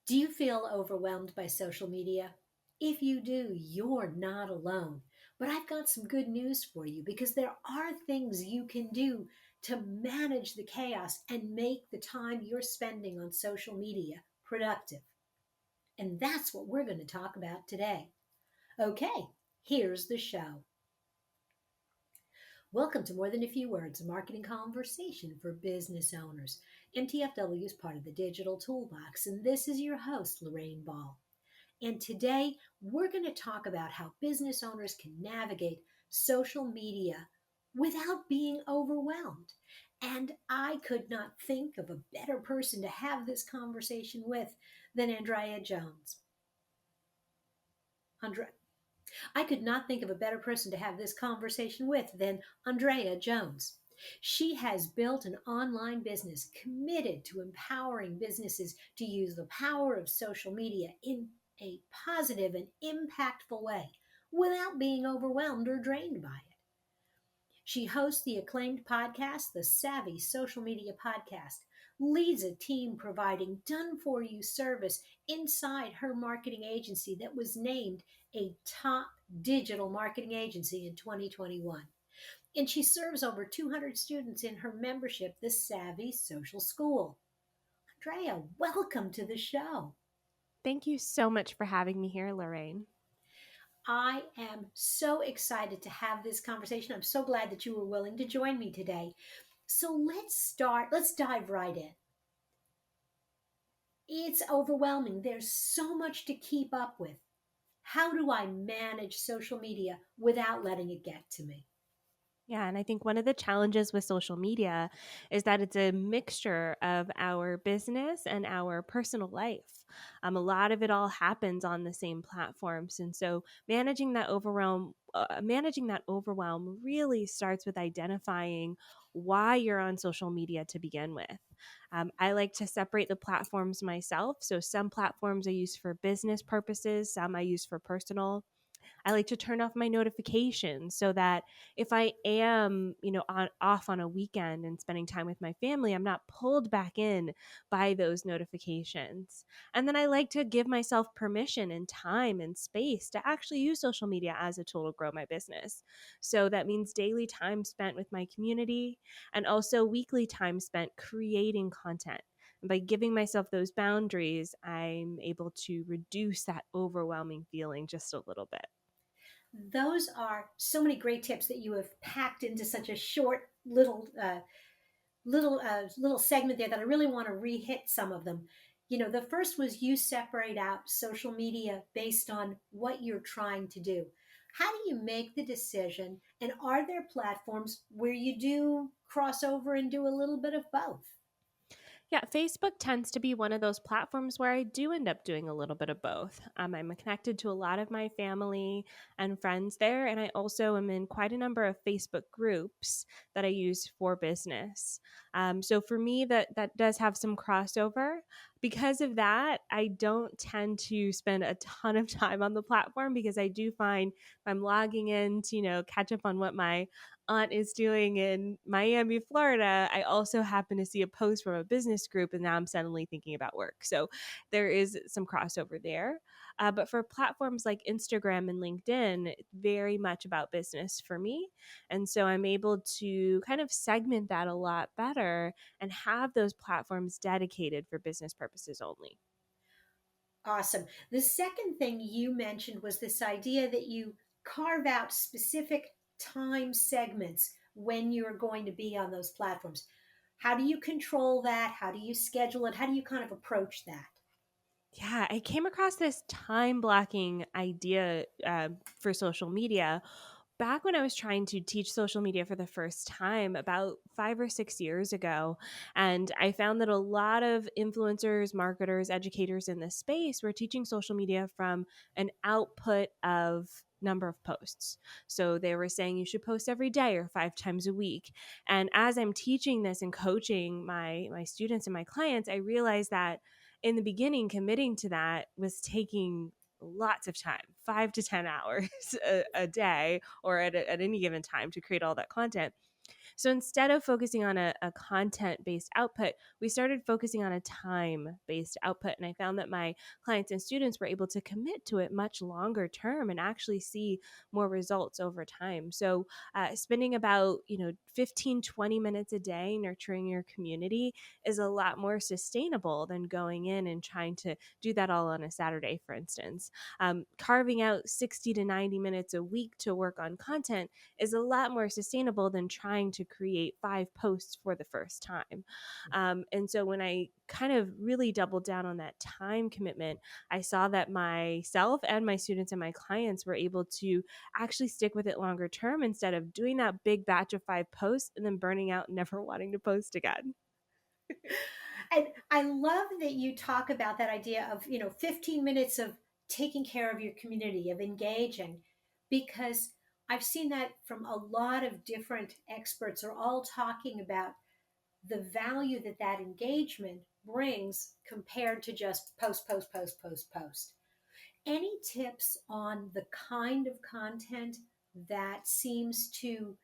Do you feel overwhelmed by social media? If you do, you're not alone. But I've got some good news for you because there are things you can do to manage the chaos and make the time you're spending on social media productive. And that's what we're going to talk about today. Okay, here's the show. Welcome to More Than a Few Words, a marketing conversation for business owners. MTFW is part of the Digital Toolbox, and this is your host, Lorraine Ball. And today we're going to talk about how business owners can navigate social media without being overwhelmed. And I could not think of a better person to have this conversation with than Andrea Jones. Andre- I could not think of a better person to have this conversation with than Andrea Jones. She has built an online business committed to empowering businesses to use the power of social media in a positive and impactful way without being overwhelmed or drained by it. She hosts the acclaimed podcast, the Savvy Social Media Podcast, leads a team providing done for you service inside her marketing agency that was named a top digital marketing agency in 2021. And she serves over 200 students in her membership, the Savvy Social School. Andrea, welcome to the show. Thank you so much for having me here, Lorraine. I am so excited to have this conversation. I'm so glad that you were willing to join me today. So let's dive right in. It's overwhelming. There's so much to keep up with. How do I manage social media without letting it get to me? Yeah, and I think one of the challenges with social media is that it's a mixture of our business and our personal life. A lot of it all happens on the same platforms, and so managing that overwhelm really starts with identifying why you're on social media to begin with. I like to separate the platforms myself. So some platforms I use for business purposes, some I use for personal. I like to turn off my notifications so that if I am, off on a weekend and spending time with my family, I'm not pulled back in by those notifications. And then I like to give myself permission and time and space to actually use social media as a tool to grow my business. So that means daily time spent with my community and also weekly time spent creating content. And by giving myself those boundaries, I'm able to reduce that overwhelming feeling just a little bit. Those are so many great tips that you have packed into such a short little segment there that I really want to re-hit some of them. You know, the first was you separate out social media based on what you're trying to do. How do you make the decision? And are there platforms where you do cross over and do a little bit of both? Yeah, Facebook tends to be one of those platforms where I do end up doing a little bit of both. I'm connected to a lot of my family and friends there, and I also am in quite a number of Facebook groups that I use for business. So for me, that does have some crossover. Because of that, I don't tend to spend a ton of time on the platform because I do find if I'm logging in to catch up on what my aunt is doing in Miami, Florida, I also happen to see a post from a business group, and now I'm suddenly thinking about work. So there is some crossover there. But for platforms like Instagram and LinkedIn, it's very much about business for me. And so I'm able to kind of segment that a lot better and have those platforms dedicated for business purposes only. Awesome. The second thing you mentioned was this idea that you carve out specific time segments when you're going to be on those platforms. How do you control that? How do you schedule it? How do you kind of approach that? Yeah, I came across this time blocking idea for social media back when I was trying to teach social media for the first time about 5 or 6 years ago. And I found that a lot of influencers, marketers, educators in this space were teaching social media from an output of number of posts. So they were saying you should post every day or 5 times a week. And as I'm teaching this and coaching my students and my clients, I realized that in the beginning, committing to that was taking lots of time, 5 to 10 hours a day or at any given time to create all that content. So instead of focusing on a content based output, we started focusing on a time based output. And I found that my clients and students were able to commit to it much longer term and actually see more results over time. So spending about 15-20 minutes a day nurturing your community is a lot more sustainable than going in and trying to do that all on a Saturday, for instance. Carving out 60 to 90 minutes a week to work on content is a lot more sustainable than trying to create 5 posts for the first time. And so when I kind of really doubled down on that time commitment, I saw that myself and my students and my clients were able to actually stick with it longer term instead of doing that big batch of 5 posts and then burning out and never wanting to post again. And I love that you talk about that idea of, 15 minutes of taking care of your community, of engaging, because I've seen that from a lot of different experts are all talking about the value that that engagement brings compared to just post, post, post, post, post. Any tips on the kind of content that seems to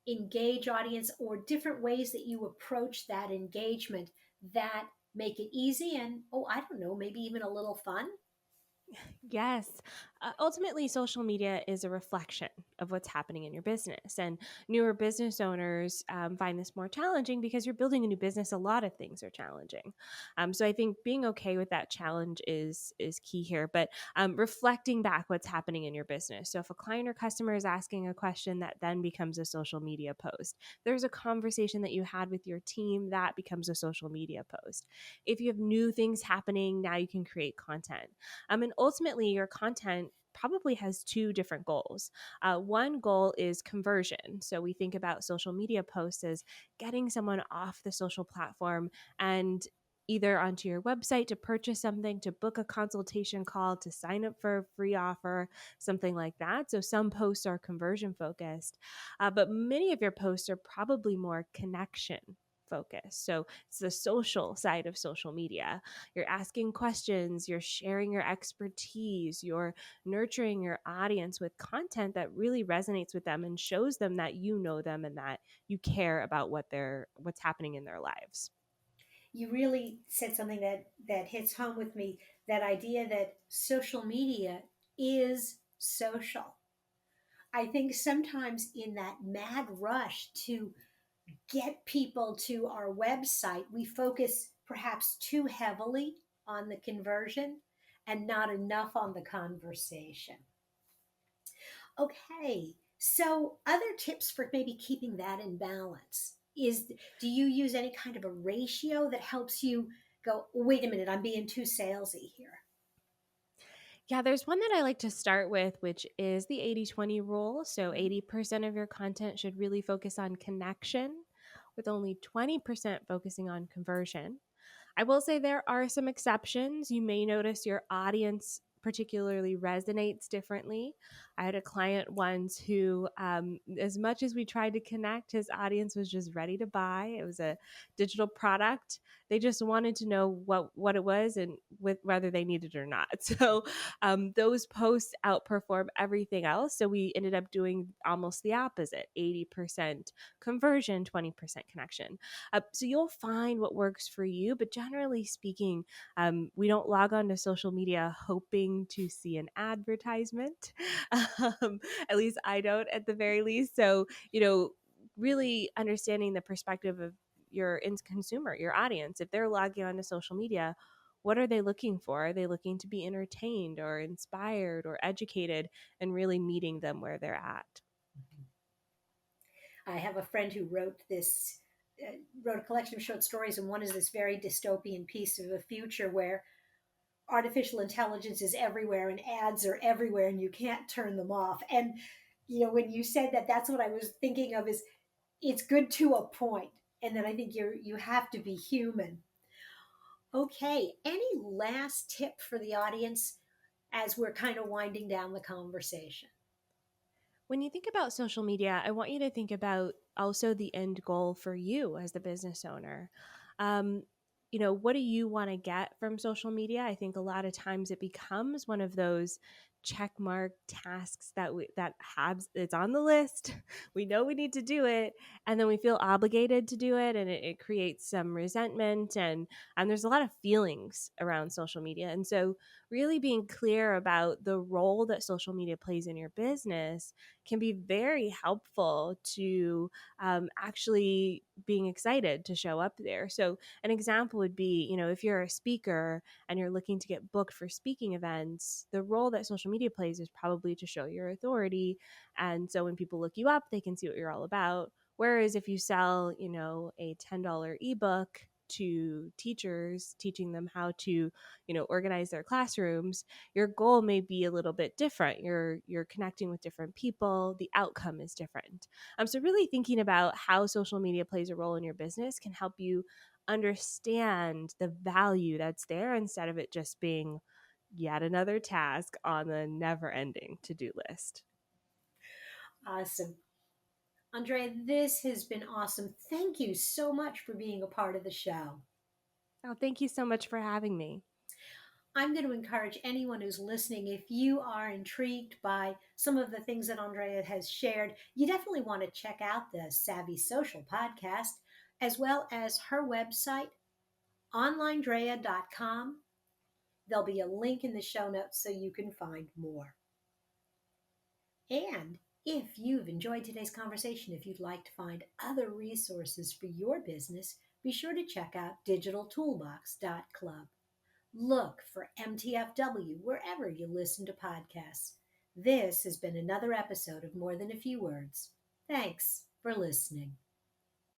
engage audience or different ways that you approach that engagement that make it easy and, oh, I don't know, maybe even a little fun? Yes. Ultimately, social media is a reflection of what's happening in your business. And newer business owners find this more challenging because you're building a new business. A lot of things are challenging. So I think being okay with that challenge is key here. But reflecting back what's happening in your business. So if a client or customer is asking a question that then becomes a social media post, there's a conversation that you had with your team that becomes a social media post. If you have new things happening, now you can create content. And ultimately, your content probably has two different goals. One goal is conversion. So we think about social media posts as getting someone off the social platform and either onto your website to purchase something, to book a consultation call, to sign up for a free offer, something like that. So some posts are conversion focused, but many of your posts are probably more connection focused. So it's the social side of social media. You're asking questions, you're sharing your expertise, you're nurturing your audience with content that really resonates with them and shows them that you know them and that you care about what's happening in their lives. You really said something that hits home with me, that idea that social media is social. I think sometimes in that mad rush to get people to our website, we focus perhaps too heavily on the conversion and not enough on the conversation. Okay, so other tips for maybe keeping that in balance is, do you use any kind of a ratio that helps you go, wait a minute, I'm being too salesy here? Yeah, there's one that I like to start with, which is the 80/20 rule. So 80% of your content should really focus on connection, with only 20% focusing on conversion. I will say there are some exceptions. You may notice your audience particularly resonates differently. I had a client once who, as much as we tried to connect, his audience was just ready to buy. It was a digital product. They just wanted to know what it was and with whether they needed it or not. So those posts outperform everything else. So we ended up doing almost the opposite: 80% conversion, 20% connection. So you'll find what works for you. But generally speaking, we don't log on to social media hoping to see an advertisement. um, at least I don't, at the very least. So, really understanding the perspective of your end consumer, your audience, if they're logging on to social media, what are they looking for? Are they looking to be entertained or inspired or educated, and really meeting them where they're at? I have a friend who wrote a collection of short stories, and one is this very dystopian piece of a future where artificial intelligence is everywhere and ads are everywhere and you can't turn them off. And when you said that, that's what I was thinking of, is it's good to a point, and then I think you have to be human. Okay, any last tip for the audience as we're kind of winding down the conversation? When you think about social media, I want you to think about also the end goal for you as the business owner. Um, what do you want to get from social media? I think a lot of times it becomes one of those check mark tasks that have it's on the list. We know we need to do it, and then we feel obligated to do it, and it creates some resentment, and there's a lot of feelings around social media. And so really being clear about the role that social media plays in your business can be very helpful to actually being excited to show up there. So an example would be, if you're a speaker and you're looking to get booked for speaking events, the role that social media plays is probably to show your authority. And so when people look you up, they can see what you're all about. Whereas if you sell, a $10 ebook to teachers, teaching them how to, organize their classrooms, your goal may be a little bit different. You're connecting with different people. The outcome is different. So really thinking about how social media plays a role in your business can help you understand the value that's there instead of it just being yet another task on the never ending to do list. Awesome. Andrea, this has been awesome. Thank you so much for being a part of the show. Oh, thank you so much for having me. I'm going to encourage anyone who's listening, if you are intrigued by some of the things that Andrea has shared, you definitely want to check out the Savvy Social podcast, as well as her website, onlinedrea.com. There'll be a link in the show notes so you can find more. And if you've enjoyed today's conversation, if you'd like to find other resources for your business, be sure to check out digitaltoolbox.club. Look for MTFW wherever you listen to podcasts. This has been another episode of More Than a Few Words. Thanks for listening.